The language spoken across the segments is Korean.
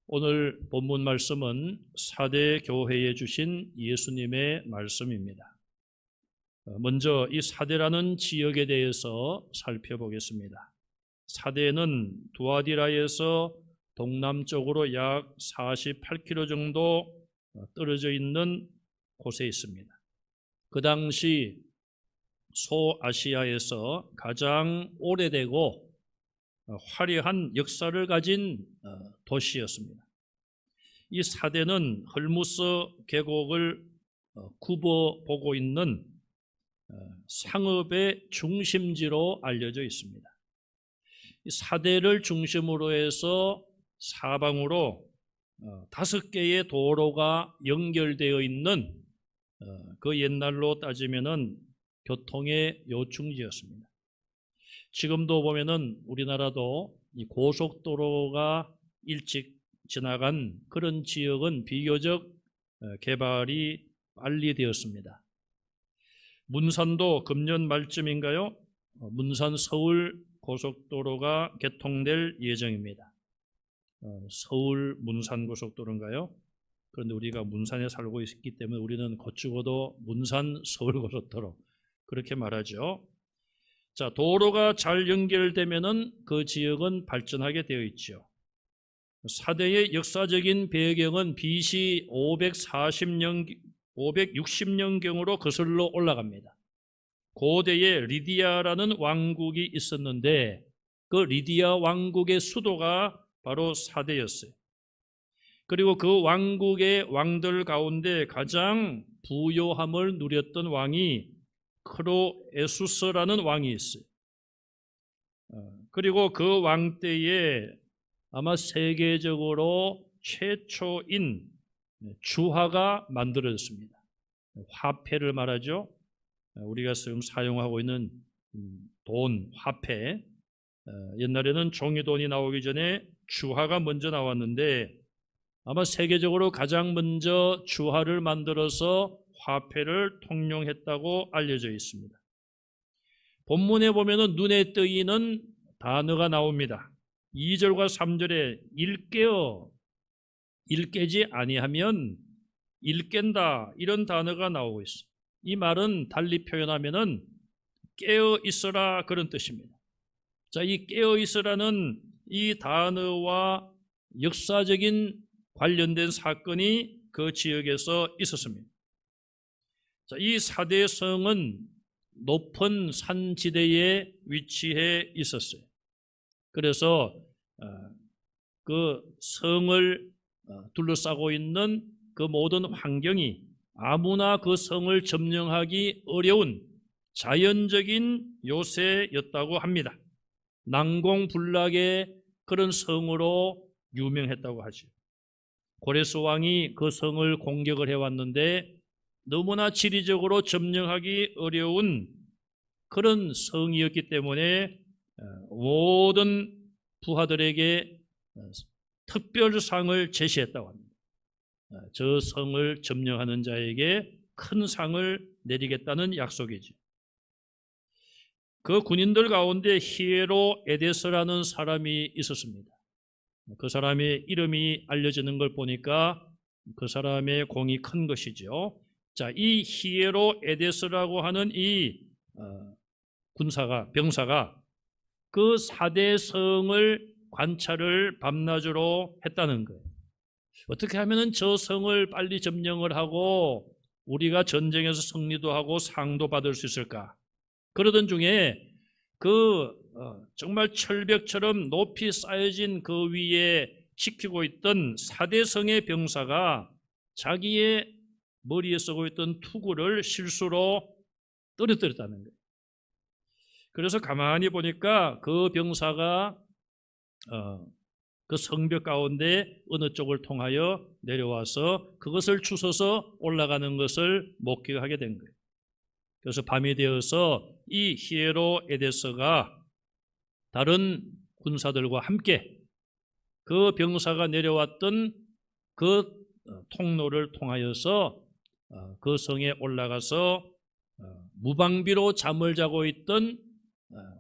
오늘 본문 말씀은 사대 교회에 주신 예수님의 말씀입니다. 먼저 이 사대라는 지역에 대해서 살펴보겠습니다. 사대는 두아디라에서 동남쪽으로 약 48km 정도 떨어져 있는 곳에 있습니다. 그 당시 소아시아에서 가장 오래되고 화려한 역사를 가진 도시였습니다. 이 사대는 헐무스 계곡을 굽어보고 있는 상업의 중심지로 알려져 있습니다. 이 사대를 중심으로 해서 사방으로 5개의 도로가 연결되어 있는 그 옛날로 따지면은 교통의 요충지였습니다. 지금도 보면은 우리나라도 이 고속도로가 일찍 지나간 그런 지역은 비교적 개발이 빨리 되었습니다. 문산도 금년 말쯤인가요? 문산 서울 고속도로가 개통될 예정입니다. 서울 문산 고속도로인가요? 그런데 우리가 문산에 살고 있기 때문에 우리는 거치고도 문산 서울 고속도로 그렇게 말하죠. 자, 도로가 잘 연결되면은 그 지역은 발전하게 되어 있죠. 사대의 역사적인 배경은 BC 560년경으로 거슬러 올라갑니다. 고대에 리디아라는 왕국이 있었는데 그 리디아 왕국의 수도가 바로 사대였어요. 그리고 그 왕국의 왕들 가운데 가장 부요함을 누렸던 왕이 크로에수스라는 왕이 있어요. 그리고 그 왕 때에 아마 세계적으로 최초인 주화가 만들어졌습니다. 화폐를 말하죠. 우리가 지금 사용하고 있는 돈, 화폐. 옛날에는 종이돈이 나오기 전에 주화가 먼저 나왔는데 아마 세계적으로 가장 먼저 주화를 만들어서 화폐를 통용했다고 알려져 있습니다. 본문에 보면은 눈에 띄는 단어가 나옵니다. 2절과 3절에 일깨지 아니하면 일깬다 이런 단어가 나오고 있어요. 이 말은 달리 표현하면은 깨어 있어라 그런 뜻입니다. 자, 이 깨어 있어라는 이 단어와 역사적인 관련된 사건이 그 지역에서 있었습니다. 자, 이 사대성은 높은 산지대에 위치해 있었어요. 그래서 그 성을 둘러싸고 있는 그 모든 환경이 아무나 그 성을 점령하기 어려운 자연적인 요새였다고 합니다. 난공불락의 그런 성으로 유명했다고 하죠. 고레스 왕이 그 성을 공격을 해왔는데 너무나 지리적으로 점령하기 어려운 그런 성이었기 때문에 모든 부하들에게 특별상을 제시했다고 합니다. 저 성을 점령하는 자에게 큰 상을 내리겠다는 약속이죠. 그 군인들 가운데 히에로 에데스라는 사람이 있었습니다. 그 사람의 이름이 알려지는 걸 보니까 그 사람의 공이 큰 것이죠. 자, 이 히에로 에데스라고 하는 이 병사가 그 사대성을 관찰을 밤낮으로 했다는 거예요. 어떻게 하면 저 성을 빨리 점령을 하고 우리가 전쟁에서 승리도 하고 상도 받을 수 있을까? 그러던 중에 정말 철벽처럼 높이 쌓여진 그 위에 지키고 있던 사대성의 병사가 자기의 머리에 쓰고 있던 투구를 실수로 떨어뜨렸다는 거예요. 그래서 가만히 보니까 그 병사가 그 성벽 가운데 어느 쪽을 통하여 내려와서 그것을 주워서 올라가는 것을 목격하게 된 거예요. 그래서 밤이 되어서 이 히에로 에데스가 다른 군사들과 함께 그 병사가 내려왔던 그 통로를 통하여서 그 성에 올라가서 무방비로 잠을 자고 있던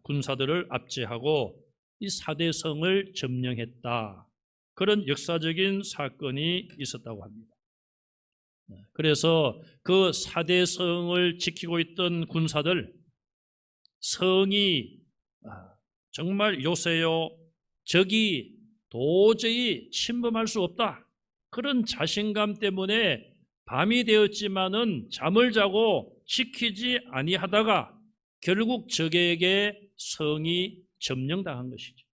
군사들을 압제하고 이 사대성을 점령했다. 그런 역사적인 사건이 있었다고 합니다. 그래서 그 4대 성을 지키고 있던 군사들, 성이 정말 요새요, 적이 도저히 침범할 수 없다, 그런 자신감 때문에 밤이 되었지만은 잠을 자고 지키지 아니하다가 결국 적에게 성이 점령당한 것이죠.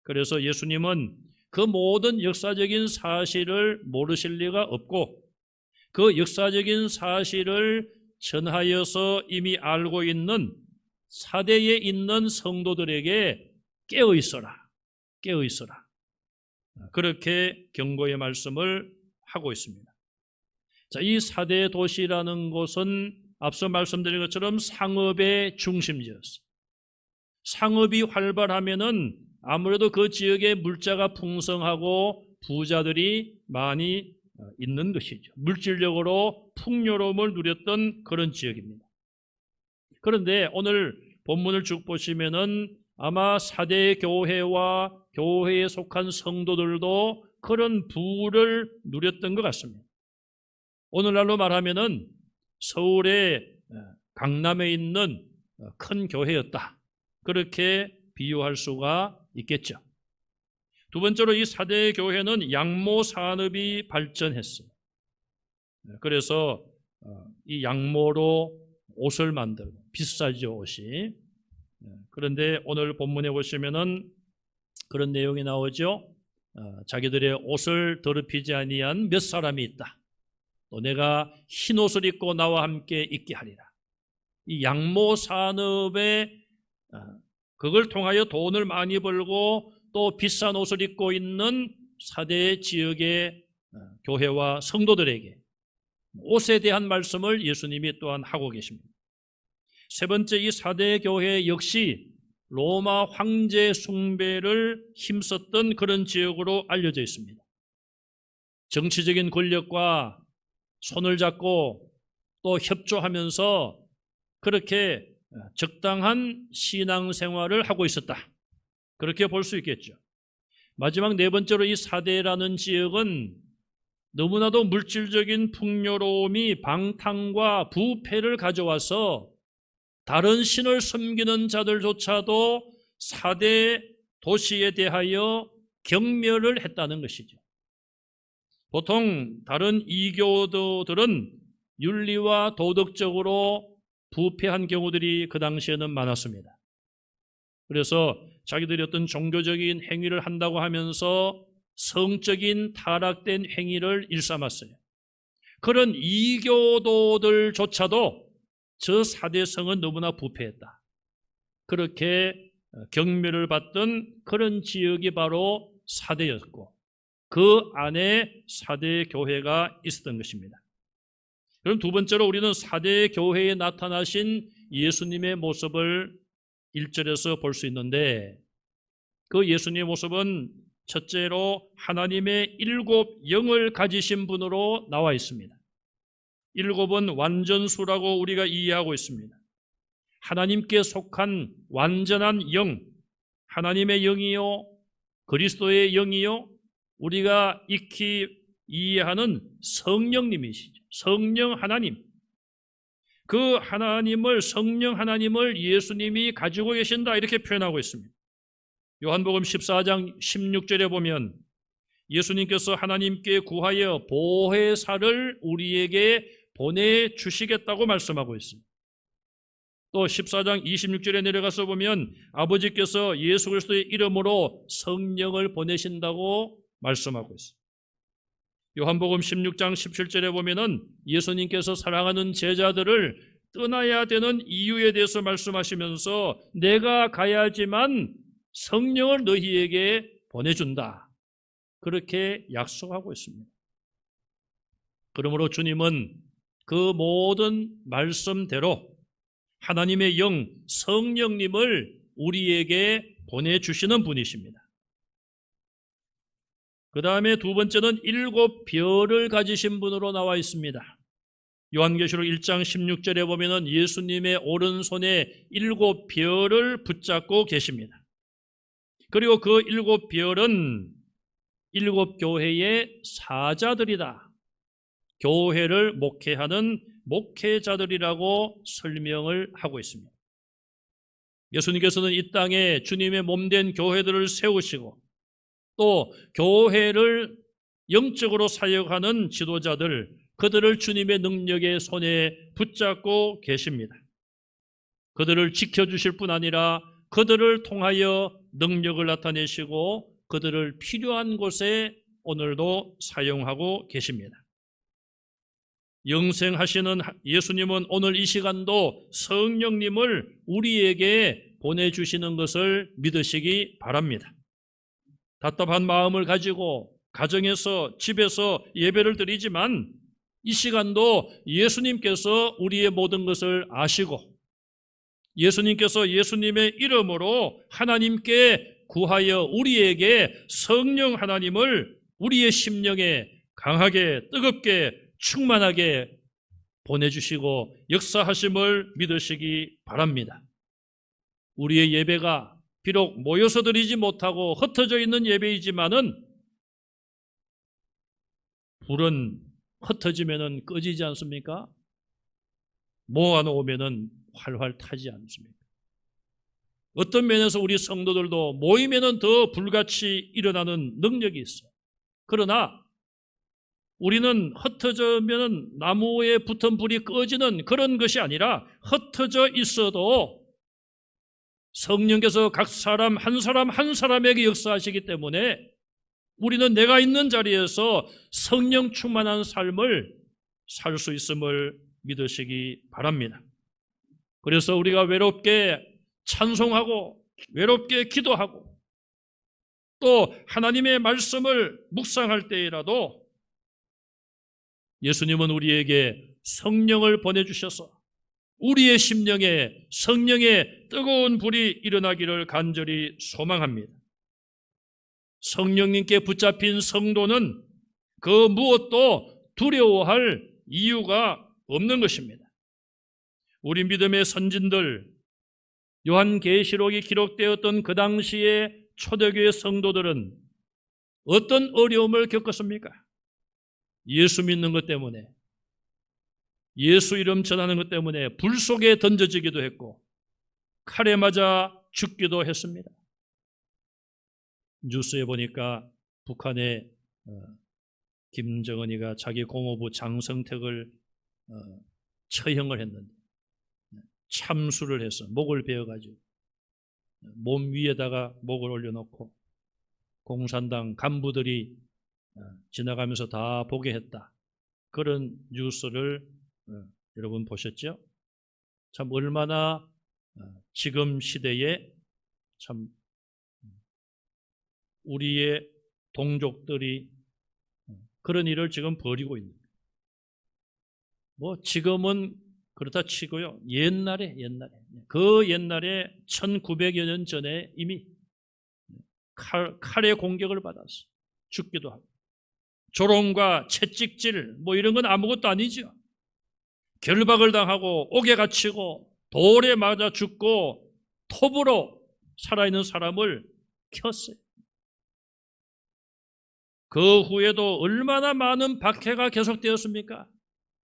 그래서 예수님은 그 모든 역사적인 사실을 모르실 리가 없고, 그 역사적인 사실을 전하여서 이미 알고 있는 사대에 있는 성도들에게 깨어 있어라, 깨어 있어라, 그렇게 경고의 말씀을 하고 있습니다. 자, 이 4대 도시라는 곳은 앞서 말씀드린 것처럼 상업의 중심지였어요. 상업이 활발하면은 아무래도 그 지역에 물자가 풍성하고 부자들이 많이 있는 것이죠. 물질적으로 풍요로움을 누렸던 그런 지역입니다. 그런데 오늘 본문을 쭉 보시면은 아마 4대 교회와 교회에 속한 성도들도 그런 부를 누렸던 것 같습니다. 오늘날로 말하면은 서울의 강남에 있는 큰 교회였다, 그렇게 비유할 수가 있겠죠. 두 번째로 이 4대 교회는 양모 산업이 발전했어요. 그래서 이 양모로 옷을 만들고, 비싸죠 옷이. 그런데 오늘 본문에 보시면은 그런 내용이 나오죠. 자기들의 옷을 더럽히지 아니한 몇 사람이 있다, 또 내가 흰 옷을 입고 나와 함께 있게 하리라. 이 양모 산업에 그걸 통하여 돈을 많이 벌고 또 비싼 옷을 입고 있는 4대 지역의 교회와 성도들에게 옷에 대한 말씀을 예수님이 또한 하고 계십니다. 세 번째, 이 4대 교회 역시 로마 황제 숭배를 힘썼던 그런 지역으로 알려져 있습니다. 정치적인 권력과 손을 잡고 또 협조하면서 그렇게 적당한 신앙생활을 하고 있었다, 그렇게 볼 수 있겠죠. 마지막 네 번째로 이 4대라는 지역은 너무나도 물질적인 풍요로움이 방탕과 부패를 가져와서 다른 신을 섬기는 자들조차도 4대 도시에 대하여 경멸을 했다는 것이죠. 보통 다른 이교도들은 윤리와 도덕적으로 부패한 경우들이 그 당시에는 많았습니다. 그래서 자기들이 어떤 종교적인 행위를 한다고 하면서 성적인 타락된 행위를 일삼았어요. 그런 이교도들조차도 저 4대 성은 너무나 부패했다, 그렇게 경멸을 받던 그런 지역이 바로 4대였고, 그 안에 4대 교회가 있었던 것입니다. 그럼 두 번째로 우리는 4대 교회에 나타나신 예수님의 모습을 1절에서 볼 수 있는데, 그 예수님의 모습은 첫째로 하나님의 7 영을 가지신 분으로 나와 있습니다. 7은 완전수라고 우리가 이해하고 있습니다. 하나님께 속한 완전한 영, 하나님의 영이요, 그리스도의 영이요, 우리가 익히 이해하는 성령님이시죠. 성령 하나님. 그 하나님을, 성령 하나님을 예수님이 가지고 계신다, 이렇게 표현하고 있습니다. 요한복음 14장 16절에 보면 예수님께서 하나님께 구하여 보혜사를 우리에게 보내주시겠다고 말씀하고 있습니다. 또 14장 26절에 내려가서 보면 아버지께서 예수 그리스도의 이름으로 성령을 보내신다고 말씀하고 있습니다. 요한복음 16장 17절에 보면은 예수님께서 사랑하는 제자들을 떠나야 되는 이유에 대해서 말씀하시면서 내가 가야지만 성령을 너희에게 보내준다, 그렇게 약속하고 있습니다. 그러므로 주님은 그 모든 말씀대로 하나님의 영, 성령님을 우리에게 보내주시는 분이십니다. 그 다음에 두 번째는 7 별을 가지신 분으로 나와 있습니다. 요한계시록 1장 16절에 보면 예수님의 오른손에 7 별을 붙잡고 계십니다. 그리고 그 7 별은 일곱 교회의 사자들이다. 교회를 목회하는 목회자들이라고 설명을 하고 있습니다. 예수님께서는 이 땅에 주님의 몸된 교회들을 세우시고 또 교회를 영적으로 사역하는 지도자들, 그들을 주님의 능력의 손에 붙잡고 계십니다. 그들을 지켜주실 뿐 아니라 그들을 통하여 능력을 나타내시고 그들을 필요한 곳에 오늘도 사용하고 계십니다. 영생하시는 예수님은 오늘 이 시간도 성령님을 우리에게 보내주시는 것을 믿으시기 바랍니다. 답답한 마음을 가지고 가정에서 집에서 예배를 드리지만 이 시간도 예수님께서 우리의 모든 것을 아시고 예수님께서 예수님의 이름으로 하나님께 구하여 우리에게 성령 하나님을 우리의 심령에 강하게 뜨겁게 충만하게 보내주시고 역사하심을 믿으시기 바랍니다. 우리의 예배가 비록 모여서 드리지 못하고 흩어져 있는 예배이지만은 불은 흩어지면은 꺼지지 않습니까? 모아놓으면은 활활 타지 않습니까? 어떤 면에서 우리 성도들도 모이면은 더 불같이 일어나는 능력이 있어요. 그러나 우리는 흩어지면 나무에 붙은 불이 꺼지는 그런 것이 아니라 흩어져 있어도 성령께서 각 사람 한 사람에게 역사하시기 때문에 우리는 내가 있는 자리에서 성령 충만한 삶을 살 수 있음을 믿으시기 바랍니다. 그래서 우리가 외롭게 찬송하고 외롭게 기도하고 또 하나님의 말씀을 묵상할 때라도 예수님은 우리에게 성령을 보내주셔서 우리의 심령에 성령의 뜨거운 불이 일어나기를 간절히 소망합니다. 성령님께 붙잡힌 성도는 그 무엇도 두려워할 이유가 없는 것입니다. 우리 믿음의 선진들, 요한계시록이 기록되었던 그 당시의 초대교회 성도들은 어떤 어려움을 겪었습니까? 예수 믿는 것 때문에, 예수 이름 전하는 것 때문에 불 속에 던져지기도 했고 칼에 맞아 죽기도 했습니다. 뉴스에 보니까 북한의 김정은이가 자기 공호부 장성택을 처형을 했는데 참수를 해서 목을 베어가지고 몸 위에다가 목을 올려놓고 공산당 간부들이 지나가면서 다 보게 했다. 그런 뉴스를 여러분 보셨죠? 참 얼마나 지금 시대에 참 우리의 동족들이 그런 일을 지금 벌이고 있는 거예요. 뭐 지금은 그렇다 치고요. 옛날에 그 옛날에 1900여 년 전에 이미 칼의 공격을 받았어. 죽기도 하고. 조롱과 채찍질 뭐 이런 건 아무것도 아니죠. 결박을 당하고 옥에 갇히고 돌에 맞아 죽고 톱으로 살아있는 사람을 켰어요. 그 후에도 얼마나 많은 박해가 계속되었습니까?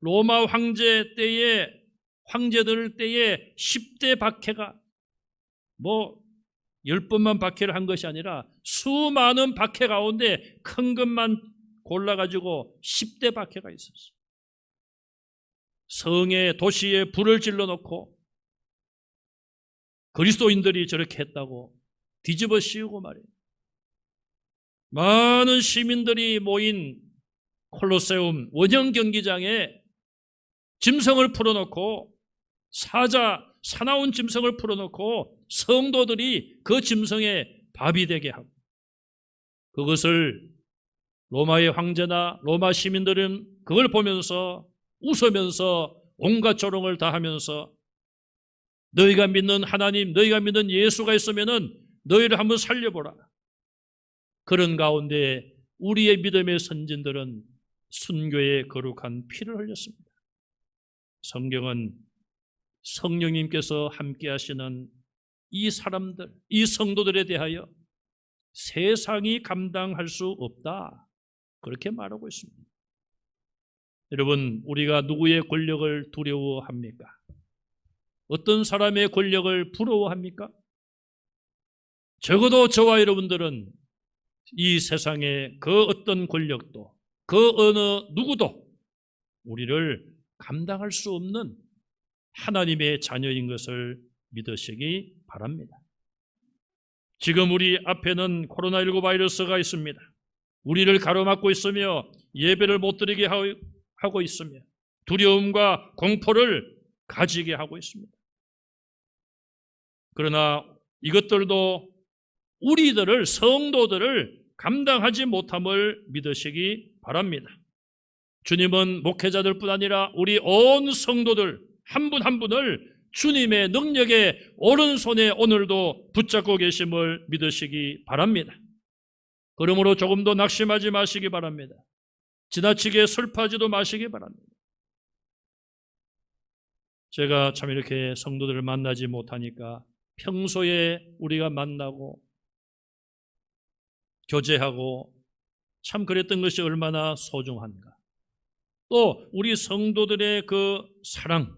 로마 황제들 때에 10대 박해가 뭐 10번만 박해를 한 것이 아니라 수많은 박해 가운데 큰 것만 골라가지고 10대 박해가 있었어요. 성에 도시에 불을 질러놓고 그리스도인들이 저렇게 했다고 뒤집어 씌우고 말이에요. 많은 시민들이 모인 콜로세움 원형 경기장에 짐승을 풀어놓고 사나운 짐승을 풀어놓고 성도들이 그 짐승의 밥이 되게 하고 그것을 로마의 황제나 로마 시민들은 그걸 보면서 웃으면서 온갖 조롱을 다 하면서 너희가 믿는 하나님, 너희가 믿는 예수가 있으면은 너희를 한번 살려보라. 그런 가운데 우리의 믿음의 선진들은 순교의 거룩한 피를 흘렸습니다. 성경은 성령님께서 함께 하시는 이 사람들, 이 성도들에 대하여 세상이 감당할 수 없다. 그렇게 말하고 있습니다. 여러분, 우리가 누구의 권력을 두려워합니까? 어떤 사람의 권력을 부러워합니까? 적어도 저와 여러분들은 이 세상의 그 어떤 권력도 그 어느 누구도 우리를 감당할 수 없는 하나님의 자녀인 것을 믿으시기 바랍니다. 지금 우리 앞에는 코로나19 바이러스가 있습니다. 우리를 가로막고 있으며 예배를 못 드리게 하고 있으며 두려움과 공포를 가지게 하고 있습니다. 그러나 이것들도 우리들을, 성도들을 감당하지 못함을 믿으시기 바랍니다. 주님은 목회자들뿐 아니라 우리 온 성도들 한 분 한 분을 주님의 능력의 오른손에 오늘도 붙잡고 계심을 믿으시기 바랍니다. 그러므로 조금도 낙심하지 마시기 바랍니다. 지나치게 슬퍼하지도 마시기 바랍니다. 제가 참 이렇게 성도들을 만나지 못하니까 평소에 우리가 만나고 교제하고 참 그랬던 것이 얼마나 소중한가. 또 우리 성도들의 그 사랑,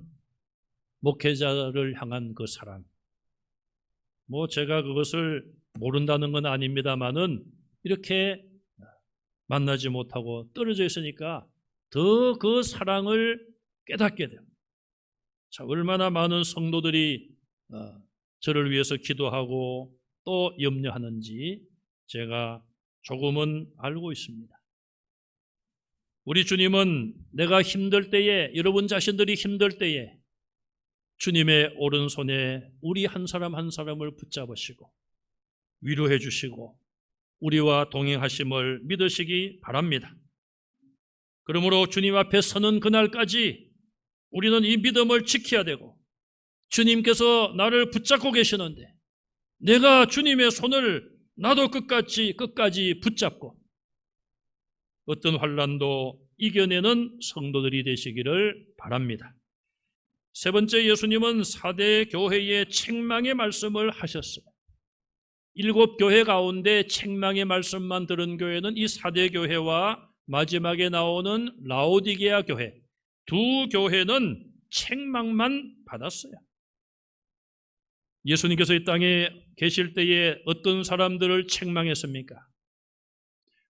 목회자를 향한 그 사랑, 제가 그것을 모른다는 건 아닙니다만은 이렇게 만나지 못하고 떨어져 있으니까 더 그 사랑을 깨닫게 됩니다. 자, 얼마나 많은 성도들이 저를 위해서 기도하고 또 염려하는지 제가 조금은 알고 있습니다. 우리 주님은 내가 힘들 때에, 여러분 자신들이 힘들 때에 주님의 오른손에 우리 한 사람 한 사람을 붙잡으시고 위로해 주시고 우리와 동행하심을 믿으시기 바랍니다. 그러므로 주님 앞에 서는 그날까지 우리는 이 믿음을 지켜야 되고, 주님께서 나를 붙잡고 계시는데 내가 주님의 손을 나도 끝까지 붙잡고 어떤 환난도 이겨내는 성도들이 되시기를 바랍니다. 세 번째, 예수님은 4대 교회의 책망의 말씀을 하셨어요. 7교회 가운데 책망의 말씀만 들은 교회는 이 4대 교회와 마지막에 나오는 라오디게아 교회, 두 교회는 책망만 받았어요. 예수님께서 이 땅에 계실 때에 어떤 사람들을 책망했습니까?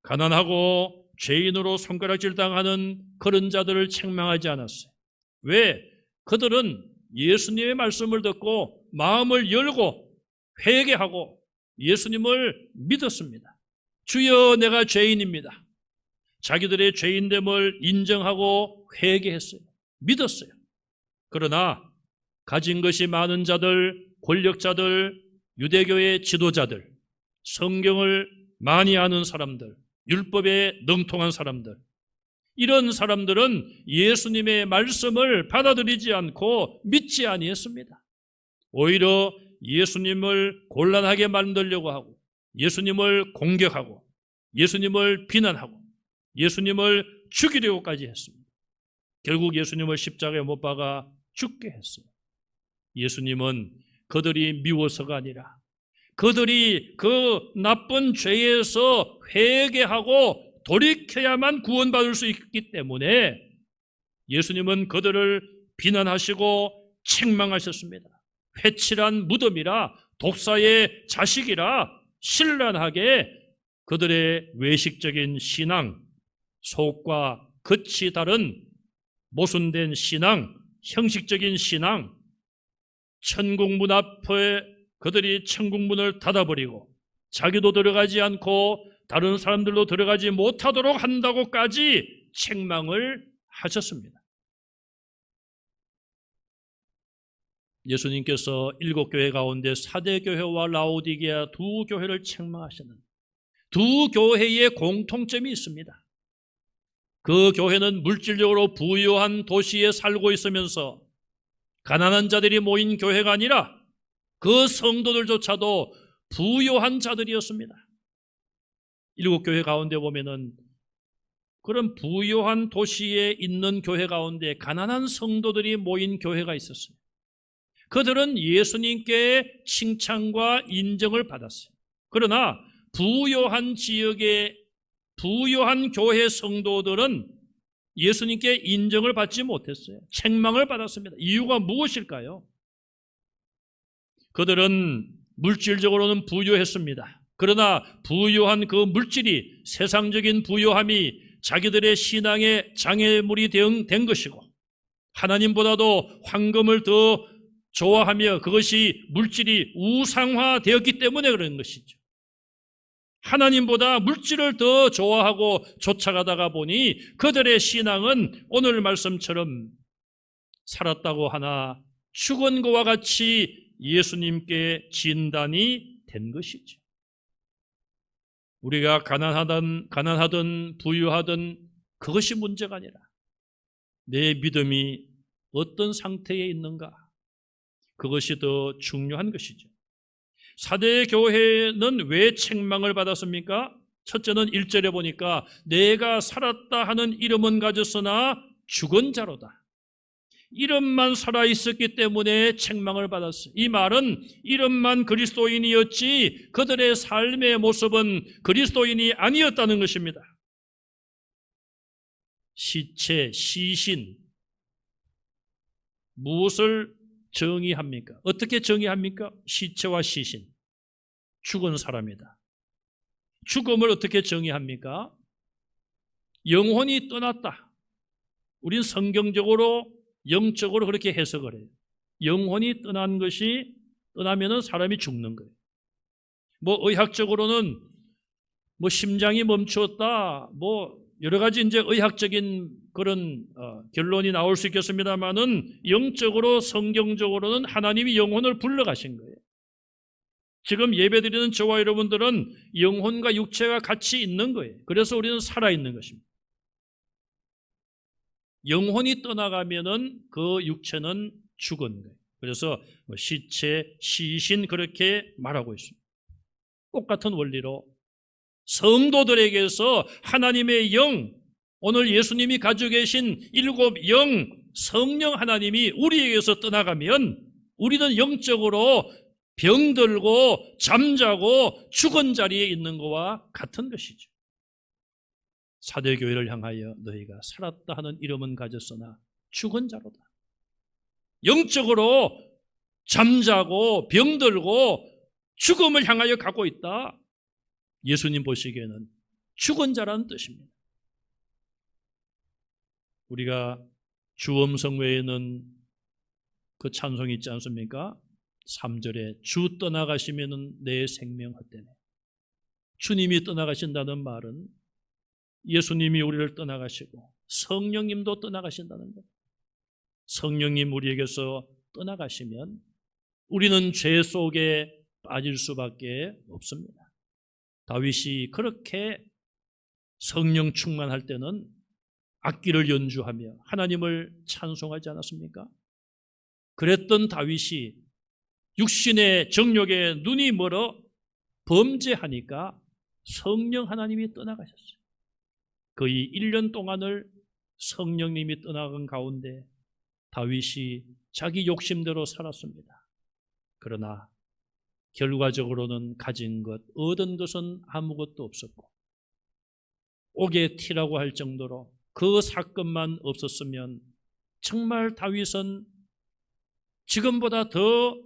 가난하고 죄인으로 손가락질 당하는 그런 자들을 책망하지 않았어요. 왜? 그들은 예수님의 말씀을 듣고 마음을 열고 회개하고 예수님을 믿었습니다. 주여, 내가 죄인입니다. 자기들의 죄인됨을 인정하고 회개했어요. 믿었어요. 그러나 가진 것이 많은 자들, 권력자들, 유대교의 지도자들, 성경을 많이 아는 사람들, 율법에 능통한 사람들, 이런 사람들은 예수님의 말씀을 받아들이지 않고 믿지 아니했습니다. 오히려 예수님을 곤란하게 만들려고 하고, 예수님을 공격하고, 예수님을 비난하고, 예수님을 죽이려고까지 했습니다. 결국 예수님을 십자가에 못 박아 죽게 했어요. 예수님은 그들이 미워서가 아니라 그들이 그 나쁜 죄에서 회개하고 돌이켜야만 구원받을 수 있기 때문에 예수님은 그들을 비난하시고 책망하셨습니다. 회칠한 무덤이라, 독사의 자식이라 신랄하게 그들의 외식적인 신앙, 속과 겉이 다른 모순된 신앙, 형식적인 신앙, 천국문 앞에 그들이 천국문을 닫아버리고 자기도 들어가지 않고 다른 사람들도 들어가지 못하도록 한다고까지 책망을 하셨습니다. 예수님께서 7교회 가운데 4대 교회와 라오디게아 두 교회를 책망하셨는데 두 교회의 공통점이 있습니다. 그 교회는 물질적으로 부유한 도시에 살고 있으면서 가난한 자들이 모인 교회가 아니라 그 성도들조차도 부유한 자들이었습니다. 7교회 가운데 보면은 그런 부유한 도시에 있는 교회 가운데 가난한 성도들이 모인 교회가 있었어요. 그들은 예수님께 칭찬과 인정을 받았어요. 그러나 부요한 지역의 부요한 교회 성도들은 예수님께 인정을 받지 못했어요. 책망을 받았습니다. 이유가 무엇일까요? 그들은 물질적으로는 부유했습니다. 그러나 부유한 그 물질이, 세상적인 부유함이 자기들의 신앙의 장애물이 된 것이고, 하나님보다도 황금을 더 좋아하며 그것이 물질이 우상화되었기 때문에 그런 것이죠. 하나님보다 물질을 더 좋아하고 쫓아가다가 보니 그들의 신앙은 오늘 말씀처럼 살았다고 하나 죽은 것과 같이 예수님께 진단이 된 것이죠. 우리가 가난하든 부유하든 그것이 문제가 아니라 내 믿음이 어떤 상태에 있는가, 그것이 더 중요한 것이죠. 사대 교회는 왜 책망을 받았습니까? 첫째는 1절에 보니까 내가 살았다 하는 이름은 가졌으나 죽은 자로다. 이름만 살아있었기 때문에 책망을 받았어요. 이 말은 이름만 그리스도인이었지 그들의 삶의 모습은 그리스도인이 아니었다는 것입니다. 시체, 시신, 무엇을 정의합니까? 어떻게 정의합니까? 시체와 시신, 죽은 사람이다. 죽음을 어떻게 정의합니까? 영혼이 떠났다. 우린 성경적으로, 영적으로 그렇게 해석을 해요. 영혼이 떠나면은 사람이 죽는 거예요. 의학적으로는 심장이 멈추었다, 여러 가지 이제 의학적인 그런 결론이 나올 수 있겠습니다만은, 영적으로, 성경적으로는 하나님이 영혼을 불러가신 거예요. 지금 예배드리는 저와 여러분들은 영혼과 육체가 같이 있는 거예요. 그래서 우리는 살아있는 것입니다. 영혼이 떠나가면은 그 육체는 죽은 거예요. 그래서 시체, 시신 그렇게 말하고 있습니다. 똑같은 원리로 성도들에게서 하나님의 영, 오늘 예수님이 가지고 계신 7 영, 성령 하나님이 우리에게서 떠나가면 우리는 영적으로 병들고 잠자고 죽은 자리에 있는 것과 같은 것이죠. 사대교회를 향하여 너희가 살았다 하는 이름은 가졌으나 죽은 자로다. 영적으로 잠자고 병들고 죽음을 향하여 가고 있다. 예수님 보시기에는 죽은 자라는 뜻입니다. 우리가 주엄성 외에는 그 찬송이 있지 않습니까? 3절에 주 떠나가시면은 내 생명 헛되네. 주님이 떠나가신다는 말은 예수님이 우리를 떠나가시고 성령님도 떠나가신다는 것. 성령님 우리에게서 떠나가시면 우리는 죄 속에 빠질 수밖에 없습니다. 다윗이 그렇게 성령 충만할 때는 악기를 연주하며 하나님을 찬송하지 않았습니까? 그랬던 다윗이 육신의 정욕에 눈이 멀어 범죄하니까 성령 하나님이 떠나가셨어요. 거의 1년 동안을 성령님이 떠나간 가운데 다윗이 자기 욕심대로 살았습니다. 그러나 결과적으로는 가진 것, 얻은 것은 아무것도 없었고, 옥의 티라고 할 정도로 그 사건만 없었으면 정말 다윗은 지금보다 더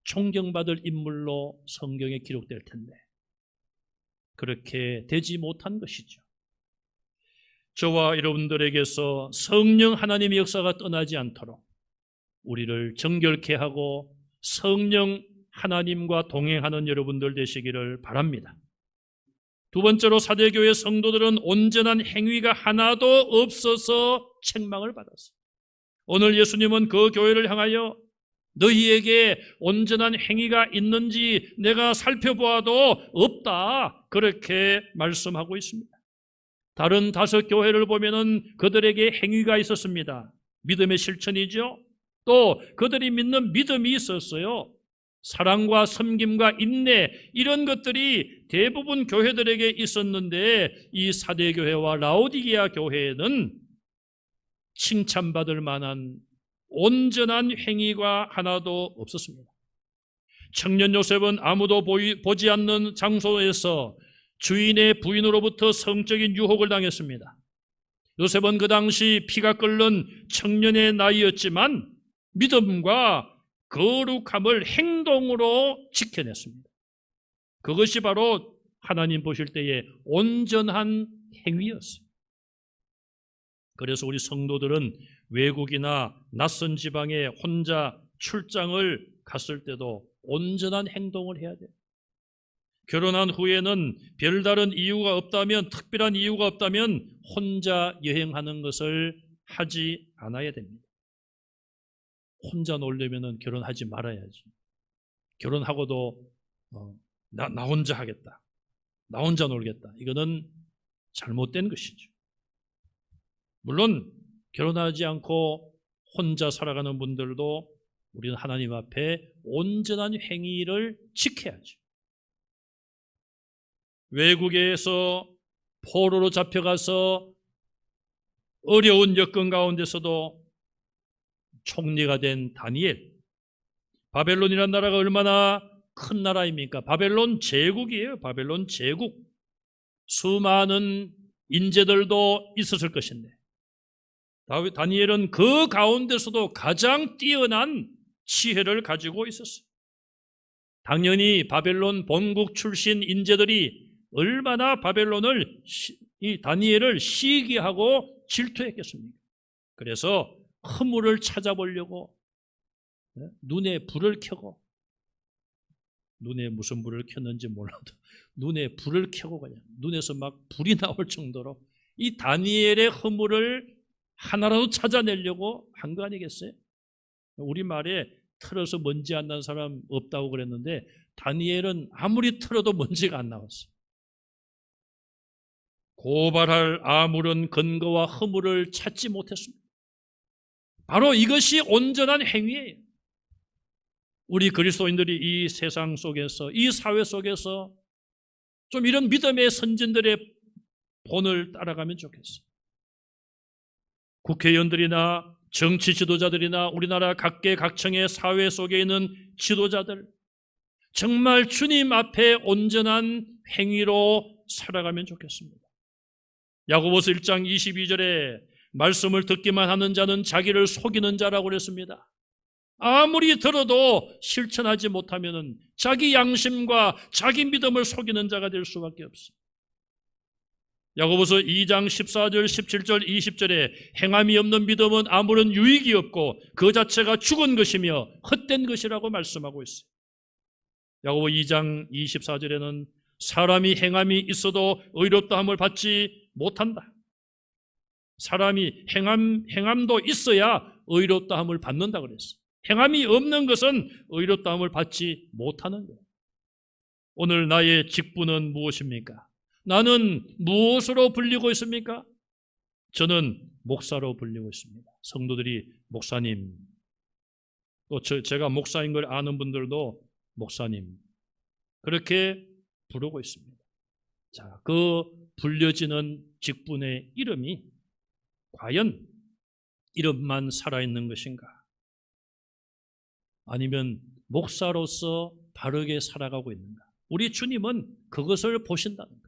존경받을 인물로 성경에 기록될 텐데 그렇게 되지 못한 것이죠. 저와 여러분들에게서 성령 하나님의 역사가 떠나지 않도록 우리를 정결케 하고 성령 하나님과 동행하는 여러분들 되시기를 바랍니다. 두 번째로 사대교회 성도들은 온전한 행위가 하나도 없어서 책망을 받았어요. 오늘 예수님은 그 교회를 향하여 너희에게 온전한 행위가 있는지 내가 살펴보아도 없다, 그렇게 말씀하고 있습니다. 다른 5 교회를 보면은 그들에게 행위가 있었습니다. 믿음의 실천이죠. 또 그들이 믿는 믿음이 있었어요. 사랑과 섬김과 인내, 이런 것들이 대부분 교회들에게 있었는데 이 사대교회와 라오디게아 교회에는 칭찬받을 만한 온전한 행위가 하나도 없었습니다. 청년 요셉은 아무도 보지 않는 장소에서 주인의 부인으로부터 성적인 유혹을 당했습니다. 요셉은 그 당시 피가 끓는 청년의 나이였지만 믿음과 거룩함을 행동으로 지켜냈습니다. 그것이 바로 하나님 보실 때의 온전한 행위였어요. 그래서 우리 성도들은 외국이나 낯선 지방에 혼자 출장을 갔을 때도 온전한 행동을 해야 돼요. 결혼한 후에는 별다른 이유가 없다면, 특별한 이유가 없다면 혼자 여행하는 것을 하지 않아야 됩니다. 혼자 놀려면 결혼하지 말아야지. 결혼하고도 나 혼자 하겠다, 나 혼자 놀겠다, 이거는 잘못된 것이죠. 물론 결혼하지 않고 혼자 살아가는 분들도 우리는 하나님 앞에 온전한 행위를 지켜야죠. 외국에서 포로로 잡혀가서 어려운 여건 가운데서도 총리가 된 다니엘, 바벨론이라는 나라가 얼마나 큰 나라입니까? 바벨론 제국이에요. 바벨론 제국. 수많은 인재들도 있었을 것인데 다니엘은 그 가운데서도 가장 뛰어난 지혜를 가지고 있었어요. 당연히 바벨론 본국 출신 인재들이 얼마나 이 다니엘을 시기하고 질투했겠습니까? 그래서 허물을 찾아보려고 눈에 불을 켜고, 눈에 무슨 불을 켰는지 몰라도 눈에 불을 켜고 그냥 눈에서 막 불이 나올 정도로 이 다니엘의 허물을 하나라도 찾아내려고 한 거 아니겠어요? 우리말에 틀어서 먼지 안 나는 사람 없다고 그랬는데 다니엘은 아무리 틀어도 먼지가 안 나왔어요. 고발할 아무런 근거와 허물을 찾지 못했습니다. 바로 이것이 온전한 행위예요. 우리 그리스도인들이 이 세상 속에서, 이 사회 속에서 좀 이런 믿음의 선진들의 본을 따라가면 좋겠어요. 국회의원들이나 정치 지도자들이나 우리나라 각계각층의 사회 속에 있는 지도자들, 정말 주님 앞에 온전한 행위로 살아가면 좋겠습니다. 야고보서 1장 22절에 말씀을 듣기만 하는 자는 자기를 속이는 자라고 그랬습니다. 아무리 들어도 실천하지 못하면 자기 양심과 자기 믿음을 속이는 자가 될 수밖에 없어요. 야고보서 2장 14절, 17절, 20절에 행함이 없는 믿음은 아무런 유익이 없고 그 자체가 죽은 것이며 헛된 것이라고 말씀하고 있어요. 야고보 2장 24절에는 사람이 행함이 있어도 의롭다함을 받지 못한다. 사람이 행함도 있어야 의롭다함을 받는다 그랬어요. 행함이 없는 것은 의롭다함을 받지 못하는 거예요. 오늘 나의 직분은 무엇입니까? 나는 무엇으로 불리고 있습니까? 저는 목사로 불리고 있습니다. 성도들이 목사님, 또 제가 목사인 걸 아는 분들도 목사님, 그렇게 부르고 있습니다. 자, 그 불려지는 직분의 이름이 과연 이름만 살아있는 것인가? 아니면 목사로서 바르게 살아가고 있는가? 우리 주님은 그것을 보신다는 거예요.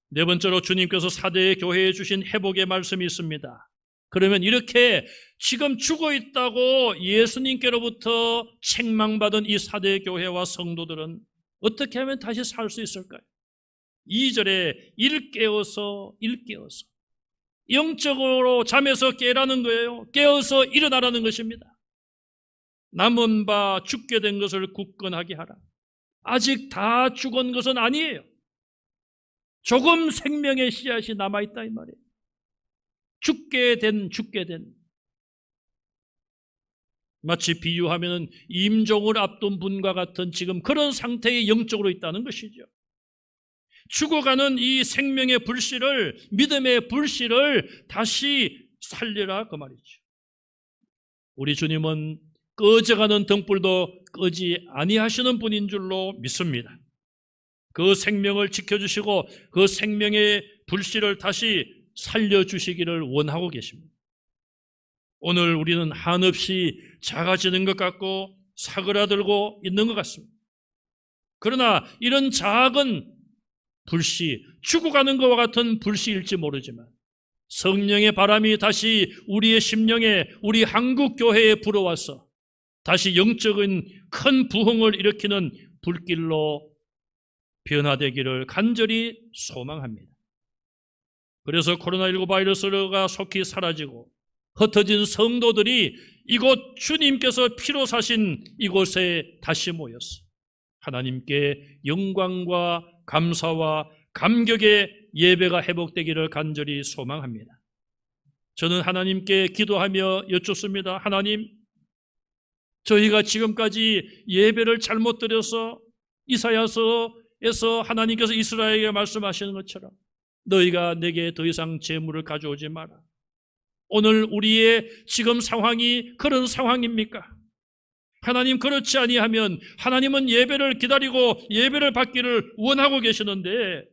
네 번째로 주님께서 사대 교회에 주신 회복의 말씀이 있습니다. 그러면 이렇게 지금 죽어 있다고 예수님께로부터 책망받은 이 사대 교회와 성도들은 어떻게 하면 다시 살 수 있을까요? 2절에 일깨어서 영적으로 잠에서 깨라는 거예요. 깨어서 일어나라는 것입니다. 남은 바 죽게 된 것을 굳건하게 하라. 아직 다 죽은 것은 아니에요. 조금 생명의 씨앗이 남아있다 이 말이에요. 죽게 된 마치 비유하면 임종을 앞둔 분과 같은 지금 그런 상태의 영적으로 있다는 것이죠. 죽어가는 이 생명의 불씨를, 믿음의 불씨를 다시 살리라 그 말이죠. 우리 주님은 꺼져가는 등불도 끄지 아니하시는 분인 줄로 믿습니다. 그 생명을 지켜주시고 그 생명의 불씨를 다시 살려주시기를 원하고 계십니다. 오늘 우리는 한없이 작아지는 것 같고 사그라들고 있는 것 같습니다. 그러나 이런 작은 불씨, 죽어가는 것과 같은 불씨일지 모르지만 성령의 바람이 다시 우리의 심령에, 우리 한국 교회에 불어와서 다시 영적인 큰 부흥을 일으키는 불길로 변화되기를 간절히 소망합니다. 그래서 코로나19 바이러스가 속히 사라지고 흩어진 성도들이 이곳 주님께서 피로 사신 이곳에 다시 모였어 하나님께 영광과 감사와 감격의 예배가 회복되기를 간절히 소망합니다. 저는 하나님께 기도하며 여쭙습니다. 하나님, 저희가 지금까지 예배를 잘못 드려서 이사야서에서 하나님께서 이스라엘에게 말씀하시는 것처럼 너희가 내게 더 이상 재물을 가져오지 마라. 오늘 우리의 지금 상황이 그런 상황입니까? 하나님, 그렇지 아니하면 하나님은 예배를 기다리고 예배를 받기를 원하고 계시는데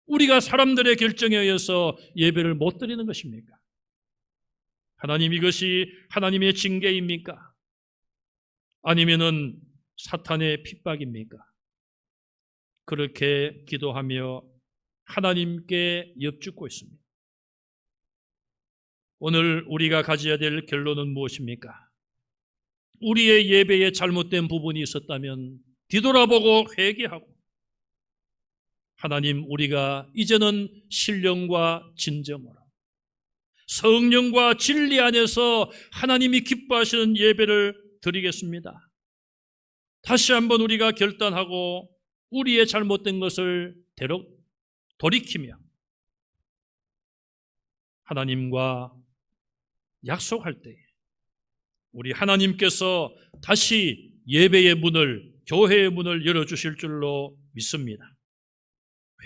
우리가 사람들의 결정에 의해서 예배를 못 드리는 것입니까? 하나님, 이것이 하나님의 징계입니까? 아니면은 사탄의 핍박입니까? 그렇게 기도하며 하나님께 엽죽고 있습니다. 오늘 우리가 가져야 될 결론은 무엇입니까? 우리의 예배에 잘못된 부분이 있었다면 뒤돌아보고 회개하고 하나님, 우리가 이제는 신령과 진정으로 성령과 진리 안에서 하나님이 기뻐하시는 예배를 드리겠습니다. 다시 한번 우리가 결단하고 우리의 잘못된 것을 돌이키며 하나님과 약속할 때에 우리 하나님께서 다시 예배의 문을, 교회의 문을 열어주실 줄로 믿습니다.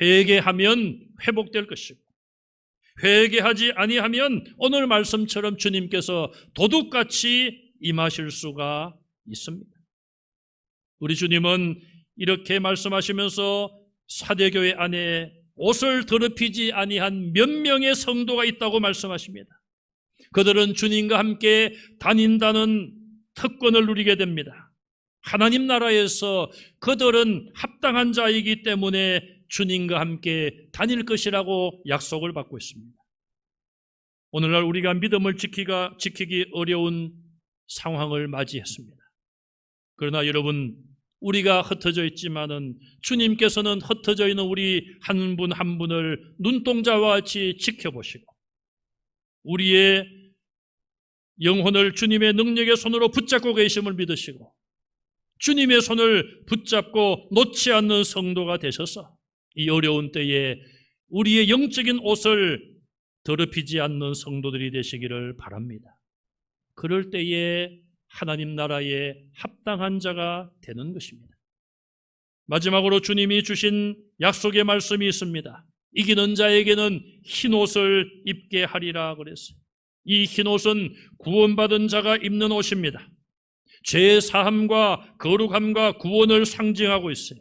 회개하면 회복될 것이고 회개하지 아니하면 오늘 말씀처럼 주님께서 도둑같이 임하실 수가 있습니다. 우리 주님은 이렇게 말씀하시면서 사대교회 안에 옷을 더럽히지 아니한 몇 명의 성도가 있다고 말씀하십니다. 그들은 주님과 함께 다닌다는 특권을 누리게 됩니다. 하나님 나라에서 그들은 합당한 자이기 때문에 주님과 함께 다닐 것이라고 약속을 받고 있습니다. 오늘날 우리가 믿음을 지키기 어려운 상황을 맞이했습니다. 그러나 여러분, 우리가 흩어져 있지만은 주님께서는 흩어져 있는 우리 한 분 한 분을 눈동자와 같이 지켜보시고 우리의 영혼을 주님의 능력의 손으로 붙잡고 계심을 믿으시고 주님의 손을 붙잡고 놓지 않는 성도가 되셔서 이 어려운 때에 우리의 영적인 옷을 더럽히지 않는 성도들이 되시기를 바랍니다. 그럴 때에 하나님 나라에 합당한 자가 되는 것입니다. 마지막으로 주님이 주신 약속의 말씀이 있습니다. 이기는 자에게는 흰 옷을 입게 하리라 그랬어요. 이 흰 옷은 구원받은 자가 입는 옷입니다. 죄의 사함과 거룩함과 구원을 상징하고 있어요.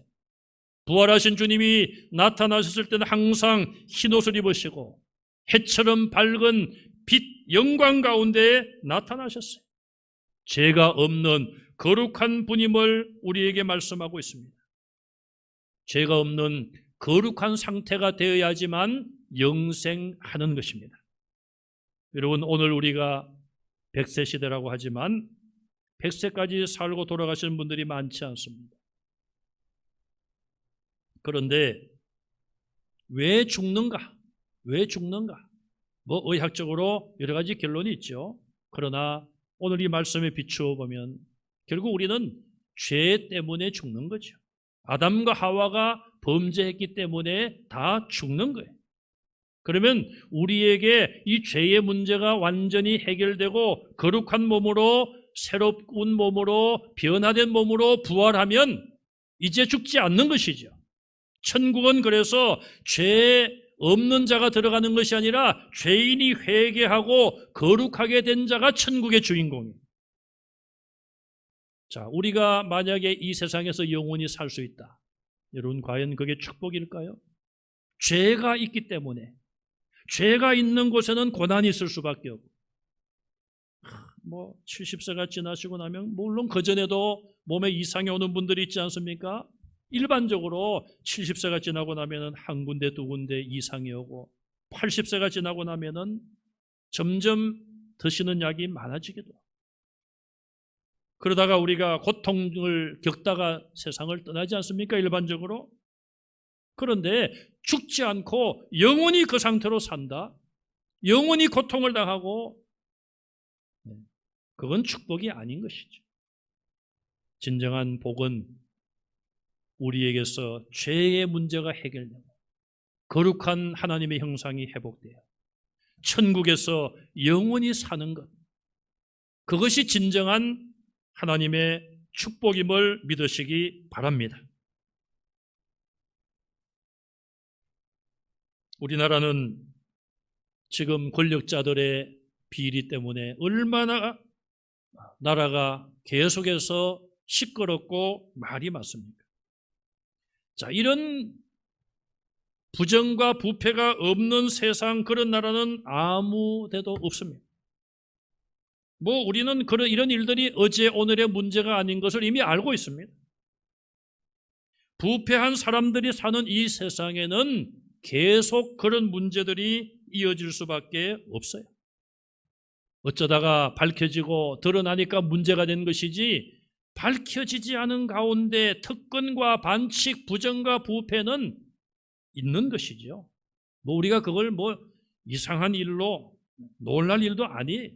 부활하신 주님이 나타나셨을 때는 항상 흰 옷을 입으시고 해처럼 밝은 빛 영광 가운데 나타나셨어요. 죄가 없는 거룩한 분임을 우리에게 말씀하고 있습니다. 죄가 없는 거룩한 상태가 되어야지만 영생하는 것입니다. 여러분, 오늘 우리가 100세 시대라고 하지만 100세까지 살고 돌아가시는 분들이 많지 않습니다. 그런데 왜 죽는가? 왜 죽는가? 뭐 의학적으로 여러 가지 결론이 있죠. 그러나 오늘 이 말씀에 비추어 보면 결국 우리는 죄 때문에 죽는 거죠. 아담과 하와가 범죄했기 때문에 다 죽는 거예요. 그러면 우리에게 이 죄의 문제가 완전히 해결되고 거룩한 몸으로, 새로운 몸으로, 변화된 몸으로 부활하면 이제 죽지 않는 것이죠. 천국은 그래서 죄 없는 자가 들어가는 것이 아니라 죄인이 회개하고 거룩하게 된 자가 천국의 주인공이에요. 자, 우리가 만약에 이 세상에서 영원히 살 수 있다. 여러분, 과연 그게 축복일까요? 죄가 있기 때문에, 죄가 있는 곳에는 고난이 있을 수밖에 없고, 70세가 지나시고 나면 물론 그전에도 몸에 이상이 오는 분들이 있지 않습니까? 일반적으로 70세가 지나고 나면은 한 군데 두 군데 이상이 오고 80세가 지나고 나면은 점점 드시는 약이 많아지기도 하고 그러다가 우리가 고통을 겪다가 세상을 떠나지 않습니까? 일반적으로. 그런데 죽지 않고 영원히 그 상태로 산다. 영원히 고통을 당하고 그건 축복이 아닌 것이죠. 진정한 복은 우리에게서 죄의 문제가 해결되고 거룩한 하나님의 형상이 회복되어 천국에서 영원히 사는 것, 그것이 진정한 하나님의 축복임을 믿으시기 바랍니다. 우리나라는 지금 권력자들의 비리 때문에 얼마나 나라가 계속해서 시끄럽고 말이 많습니까? 자, 이런 부정과 부패가 없는 세상, 그런 나라는 아무 데도 없습니다. 우리는 이런 일들이 어제 오늘의 문제가 아닌 것을 이미 알고 있습니다. 부패한 사람들이 사는 이 세상에는 계속 그런 문제들이 이어질 수밖에 없어요. 어쩌다가 밝혀지고 드러나니까 문제가 된 것이지, 밝혀지지 않은 가운데 특권과 반칙, 부정과 부패는 있는 것이죠. 우리가 그걸 이상한 일로 놀랄 일도 아니에요.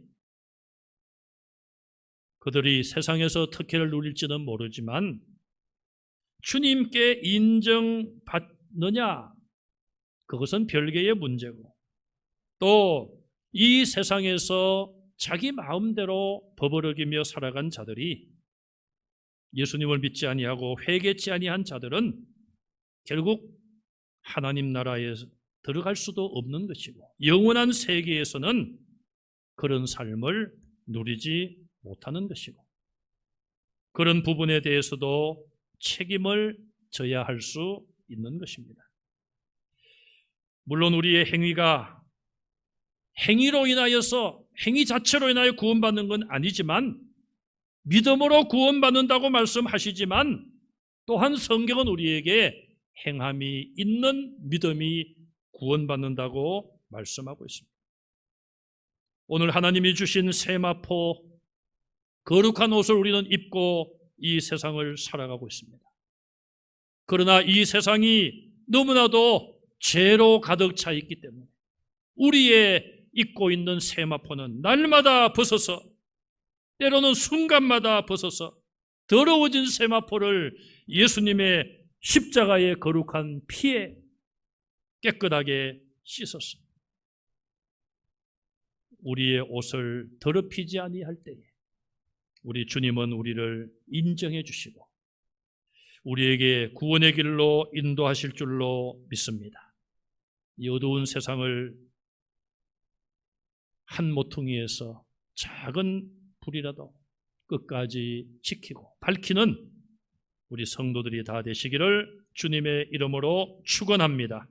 그들이 세상에서 특혜를 누릴지는 모르지만 주님께 인정받느냐, 그것은 별개의 문제고, 또 이 세상에서 자기 마음대로 버버럭이며 살아간 자들이, 예수님을 믿지 아니하고 회개치 아니한 자들은 결국 하나님 나라에 들어갈 수도 없는 것이고 영원한 세계에서는 그런 삶을 누리지 못하는 것이고, 그런 부분에 대해서도 책임을 져야 할 수 있는 것입니다. 물론 우리의 행위로 인하여서, 행위 자체로 인하여 구원받는 건 아니지만, 믿음으로 구원받는다고 말씀하시지만 또한 성경은 우리에게 행함이 있는 믿음이 구원받는다고 말씀하고 있습니다. 오늘 하나님이 주신 세마포, 거룩한 옷을 우리는 입고 이 세상을 살아가고 있습니다. 그러나 이 세상이 너무나도 죄로 가득 차 있기 때문에 우리의 입고 있는 세마포는 날마다 벗어서, 때로는 순간마다 벗어서 더러워진 세마포를 예수님의 십자가의 거룩한 피에 깨끗하게 씻었습니다. 우리의 옷을 더럽히지 아니할 때에 우리 주님은 우리를 인정해 주시고 우리에게 구원의 길로 인도하실 줄로 믿습니다. 이 어두운 세상을 한 모퉁이에서 작은 불이라도 끝까지 지키고 밝히는 우리 성도들이 다 되시기를 주님의 이름으로 축원합니다.